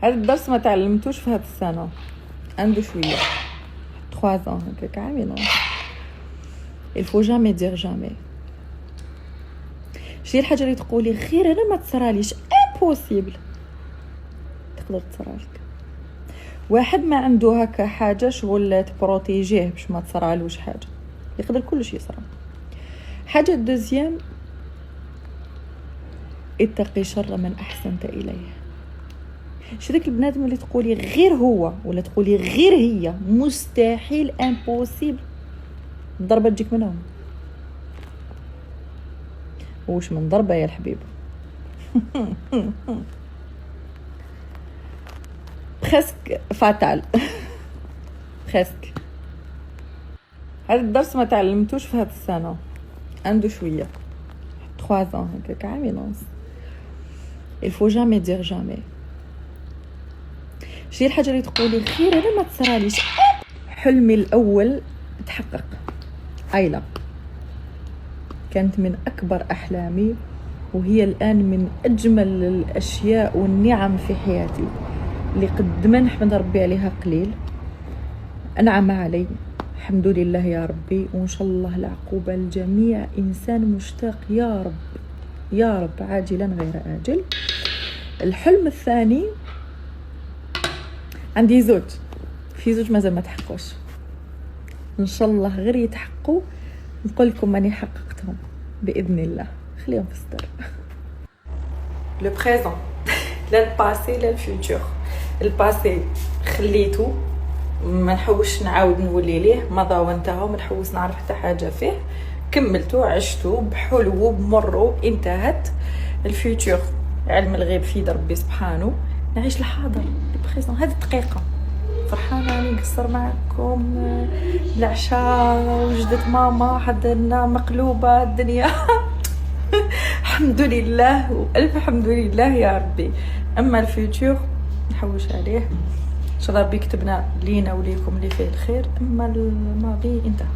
هذا الدرس ما تعلمتوش في هذه السنه، عنده شويه 3 ans هكاك عامين. il faut jamais dire jamais. شي الحاجه اللي تقولي غير انا ما تصراليش امبوسيبل تقدر تصرالك. واحد ما عنده هكا حاجه شغل تبروتيجيه باش ما تصرالوش حاجه، يقدر كلشي يصرى. حاجه دوزيام، اتقي شر من احسنت اليه. شي داك البنادم اللي تقولي غير هو ولا تقولي غير هي مستحيل امبوسيبل، الضربه تجيك منهم. وش من ضربه يا الحبيب. بريسك فاتال. بريسك. هذا الدرس ما تعلمتوش في هذه السنه، عنده شويه 3 ans هكاك عامين ونص. il faut jamais dire jamais. شي الحاجه اللي تقولي غير انا ما تصراليش. حلمي الاول تحقق. عائله كانت من اكبر احلامي، وهي الان من اجمل الاشياء والنعم في حياتي اللي قد ما نحمد ربي عليها قليل. انعم علي، الحمد لله يا ربي، وان شاء الله العقوبه لجميع انسان مشتاق يا رب يا رب عاجلا غير آجل. الحلم الثاني، عندي زوج، في زوج مازال ما تحققوش، ان شاء الله غير يتحققوا نقول لكم اني حققتهم باذن الله. خليهم في الستر. لو بريزون، لا الباسي لا الفيوتور. الباسي خليته، ما نحوش نعاود نولي ليه، مضى وانتهى، وما نحوس نعرف حتى حاجه فيه. كملته، عشته بحلو بمرو، انتهت. الفيوتور علم الغيب في يد ربي سبحانه، نعيش الحاضر البريزون. هذه الدقيقه فرحانه راني نقصر معكم العشاء، وجدت ماما حضرنا مقلوبه الدنيا. الحمد لله والف الحمد لله يا ربي. اما الفيوتور نحوش عليه، ان شاء الله ربي يكتبنا لينا وليكم اللي فيه الخير. اما الماضي انتهى.